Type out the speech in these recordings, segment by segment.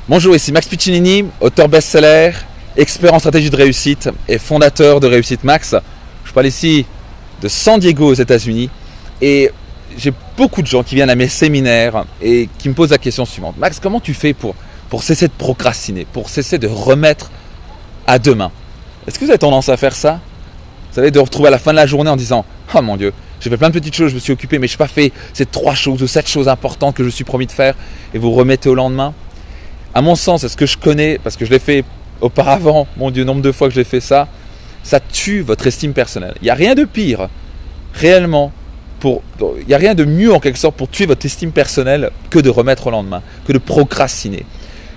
Bonjour, ici Max Piccinini, auteur best-seller, expert en stratégie de réussite et fondateur de Réussite Max. Je parle ici de San Diego aux États-Unis et j'ai beaucoup de gens qui viennent à mes séminaires et qui me posent la question suivante. Max, comment tu fais pour cesser de procrastiner, pour cesser de remettre à demain? Est-ce que vous avez tendance à faire ça? Vous savez, de vous retrouver à la fin de la journée en disant « Oh mon Dieu, j'ai fait plein de petites choses, je me suis occupé, mais je n'ai pas fait ces 3 choses ou 7 choses importantes que je me suis promis de faire » et vous remettez au lendemain. À mon sens, c'est ce que je connais, parce que je l'ai fait auparavant, mon Dieu, nombre de fois que j'ai fait ça, ça tue votre estime personnelle. Il n'y a rien de pire, réellement, il n'y a rien de mieux en quelque sorte pour tuer votre estime personnelle que de remettre au lendemain, que de procrastiner.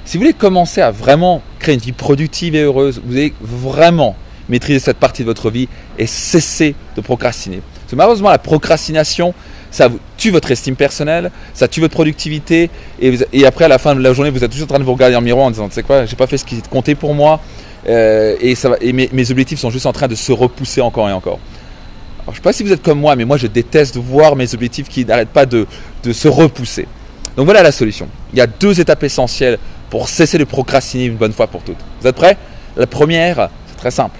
Si vous voulez commencer à vraiment créer une vie productive et heureuse, vous allez vraiment maîtriser cette partie de votre vie et cesser de procrastiner. Parce que malheureusement, la procrastination, ça tue votre estime personnelle, ça tue votre productivité et après à la fin de la journée vous êtes toujours en train de vous regarder dans le miroir en disant tu sais quoi, j'ai pas fait ce qui comptait pour moi et mes objectifs sont juste en train de se repousser encore et encore. Alors, je ne sais pas si vous êtes comme moi, mais moi je déteste voir mes objectifs qui n'arrêtent pas de se repousser. Donc voilà la solution. Il y a 2 étapes essentielles pour cesser de procrastiner une bonne fois pour toutes. Vous êtes prêts? La première, c'est très simple,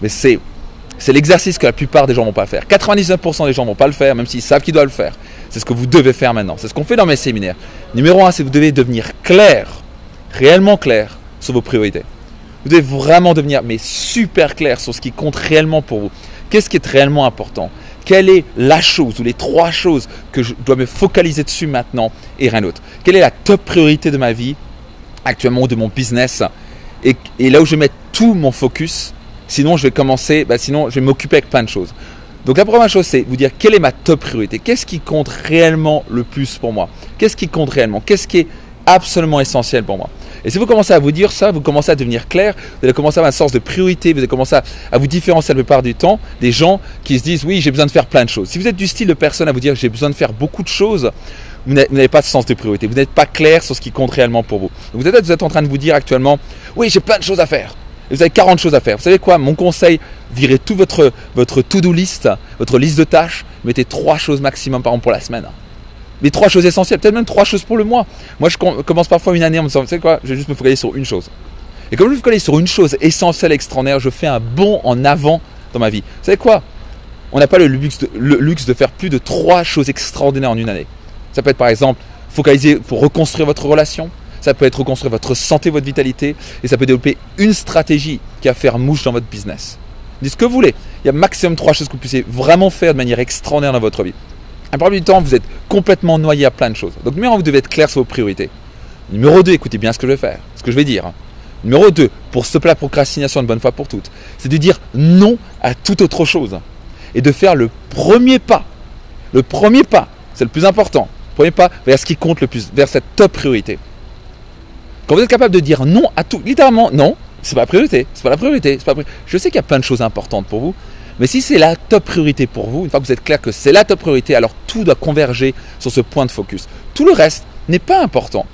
mais c'est l'exercice que la plupart des gens ne vont pas faire. 99% des gens ne vont pas le faire, même s'ils savent qu'ils doivent le faire. C'est ce que vous devez faire maintenant. C'est ce qu'on fait dans mes séminaires. Numéro 1, c'est que vous devez devenir clair, réellement clair sur vos priorités. Vous devez vraiment devenir super clair sur ce qui compte réellement pour vous. Qu'est-ce qui est réellement important? Quelle est la chose ou les 3 choses que je dois me focaliser dessus maintenant et rien d'autre? Quelle est la top priorité de ma vie actuellement ou de mon business et là où je vais mettre tout mon focus? Sinon, je vais m'occuper avec plein de choses. Donc, la première chose, c'est vous dire quelle est ma top priorité. Qu'est-ce qui compte réellement le plus pour moi? Qu'est-ce qui compte réellement? Qu'est-ce qui est absolument essentiel pour moi? Et si vous commencez à vous dire ça, vous commencez à devenir clair, vous allez commencer à avoir un sens de priorité, vous allez commencer à vous différencier la plupart du temps des gens qui se disent oui, j'ai besoin de faire plein de choses. Si vous êtes du style de personne à vous dire j'ai besoin de faire beaucoup de choses, vous n'avez pas de sens de priorité, vous n'êtes pas clair sur ce qui compte réellement pour vous. Donc, vous êtes en train de vous dire actuellement oui, j'ai plein de choses à faire. Vous avez 40 choses à faire. Vous savez quoi? Mon conseil, virez tout votre to-do list, votre liste de tâches, mettez 3 choses maximum par exemple pour la semaine. Mais 3 choses essentielles, peut-être même 3 choses pour le mois. Moi, je commence parfois une année en me disant, vous savez quoi? Je vais juste me focaliser sur une chose. Et comme je me focalise sur une chose essentielle, extraordinaire, je fais un bond en avant dans ma vie. Vous savez quoi? On n'a pas le luxe de faire plus de 3 choses extraordinaires en une année. Ça peut être par exemple, focaliser pour reconstruire votre relation. Ça peut être reconstruire votre santé, votre vitalité, et ça peut développer une stratégie qui va faire mouche dans votre business. Dites ce que vous voulez. Il y a maximum 3 choses que vous puissiez vraiment faire de manière extraordinaire dans votre vie. La plupart du temps, vous êtes complètement noyé à plein de choses. Donc, numéro 1, vous devez être clair sur vos priorités. Numéro 2, écoutez bien ce que je vais faire, ce que je vais dire. Numéro 2, pour stopper la procrastination une bonne fois pour toutes, c'est de dire non à toute autre chose et de faire le premier pas. Le premier pas, c'est le plus important. Le premier pas vers ce qui compte le plus, vers cette top priorité. Quand vous êtes capable de dire non à tout, littéralement non, c'est pas la priorité, c'est pas la priorité, c'est pas la priorité. Je sais qu'il y a plein de choses importantes pour vous, mais si c'est la top priorité pour vous, une fois que vous êtes clair que c'est la top priorité, alors tout doit converger sur ce point de focus. Tout le reste n'est pas important.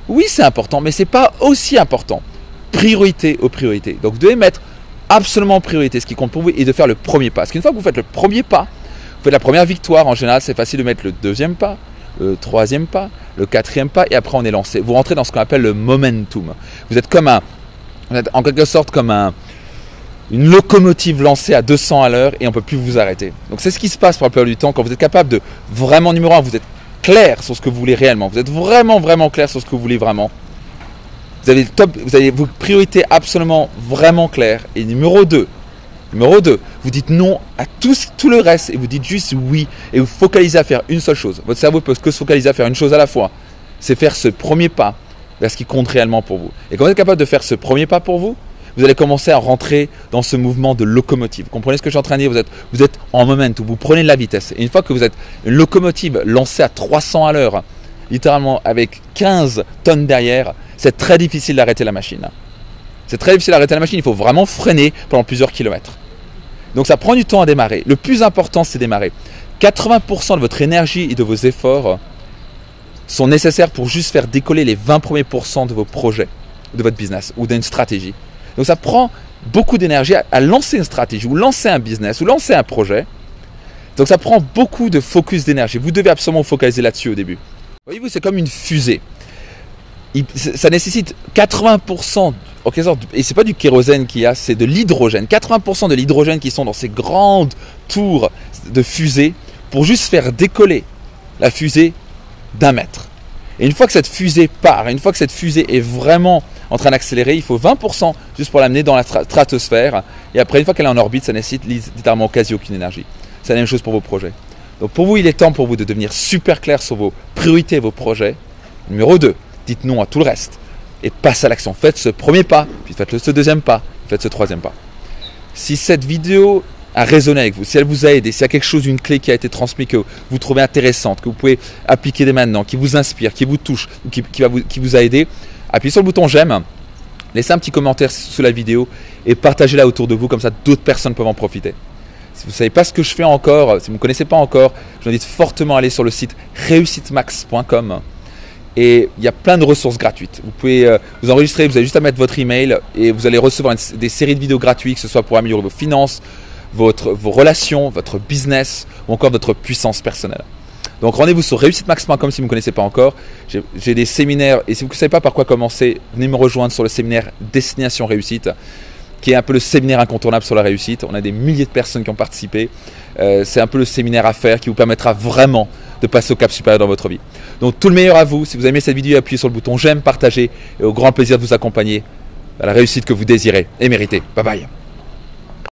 Oui, c'est important, mais c'est pas aussi important. Priorité aux priorités. Donc vous devez mettre absolument en priorité ce qui compte pour vous et de faire le premier pas. Parce qu'une fois que vous faites le premier pas, vous faites la première victoire, en général c'est facile de mettre le 2e pas, le 3e pas, le 4e pas et après on est lancé. Vous rentrez dans ce qu'on appelle le momentum. Vous êtes en quelque sorte comme une locomotive lancée à 200 à l'heure et on ne peut plus vous arrêter. Donc c'est ce qui se passe pour la plupart du temps quand vous êtes capable de vraiment, numéro 1, vous êtes clair sur ce que vous voulez réellement. Vous êtes vraiment clair sur ce que vous voulez vraiment. Vous avez vos priorités absolument vraiment claires. Et numéro 2, vous dites non à tout le reste et vous dites juste oui et vous focalisez à faire une seule chose. Votre cerveau peut que se focaliser à faire une chose à la fois. C'est faire ce premier pas vers ce qui compte réellement pour vous. Et quand vous êtes capable de faire ce premier pas pour vous, vous allez commencer à rentrer dans ce mouvement de locomotive. Vous comprenez ce que je suis en train de dire? Vous êtes en momentum, vous prenez de la vitesse. Et une fois que vous êtes une locomotive lancée à 300 à l'heure, littéralement avec 15 tonnes derrière, c'est très difficile d'arrêter la machine. C'est très difficile d'arrêter la machine, il faut vraiment freiner pendant plusieurs kilomètres. Donc ça prend du temps à démarrer. Le plus important, c'est démarrer. 80% de votre énergie et de vos efforts sont nécessaires pour juste faire décoller les 20 premiers pourcents de vos projets, de votre business ou d'une stratégie. Donc ça prend beaucoup d'énergie à lancer une stratégie ou lancer un business ou lancer un projet. Donc ça prend beaucoup de focus d'énergie. Vous devez absolument vous focaliser là-dessus au début. Voyez-vous, c'est comme une fusée. ça nécessite 80%, et c'est pas du kérosène qu'il y a, c'est de l'hydrogène. 80% de l'hydrogène qui sont dans ces grandes tours de fusée pour juste faire décoller la fusée d'1 mètre. Et une fois que cette fusée part, une fois que cette fusée est vraiment en train d'accélérer, il faut 20% juste pour l'amener dans la stratosphère. Et après, une fois qu'elle est en orbite, ça nécessite littéralement quasi aucune énergie. C'est la même chose pour vos projets. Donc pour vous, il est temps pour vous de devenir super clair sur vos priorités et vos projets. Numéro 2, dites non à tout le reste et passez à l'action. Faites ce premier pas, puis faites ce deuxième pas, faites ce troisième pas. Si cette vidéo a résonné avec vous, si elle vous a aidé, s'il y a quelque chose, une clé qui a été transmise que vous trouvez intéressante, que vous pouvez appliquer dès maintenant, qui vous inspire, qui vous touche, qui vous a aidé, appuyez sur le bouton j'aime, laissez un petit commentaire sous la vidéo et partagez-la autour de vous, comme ça d'autres personnes peuvent en profiter. Si vous ne savez pas ce que je fais encore, si vous ne me connaissez pas encore, je vous invite fortement à aller sur le site reussitemax.com et il y a plein de ressources gratuites. Vous pouvez vous enregistrer, vous avez juste à mettre votre email et vous allez recevoir des séries de vidéos gratuites, que ce soit pour améliorer vos finances, vos relations, votre business ou encore votre puissance personnelle. Donc rendez-vous sur reussitemax.com si vous ne me connaissez pas encore. J'ai des séminaires et si vous ne savez pas par quoi commencer, venez me rejoindre sur le séminaire Destination Réussite, qui est un peu le séminaire incontournable sur la réussite. On a des milliers de personnes qui ont participé. C'est un peu le séminaire à faire qui vous permettra vraiment de passer au cap supérieur dans votre vie. Donc tout le meilleur à vous. Si vous aimez cette vidéo, appuyez sur le bouton j'aime, partagez et au grand plaisir de vous accompagner à la réussite que vous désirez et méritez. Bye bye.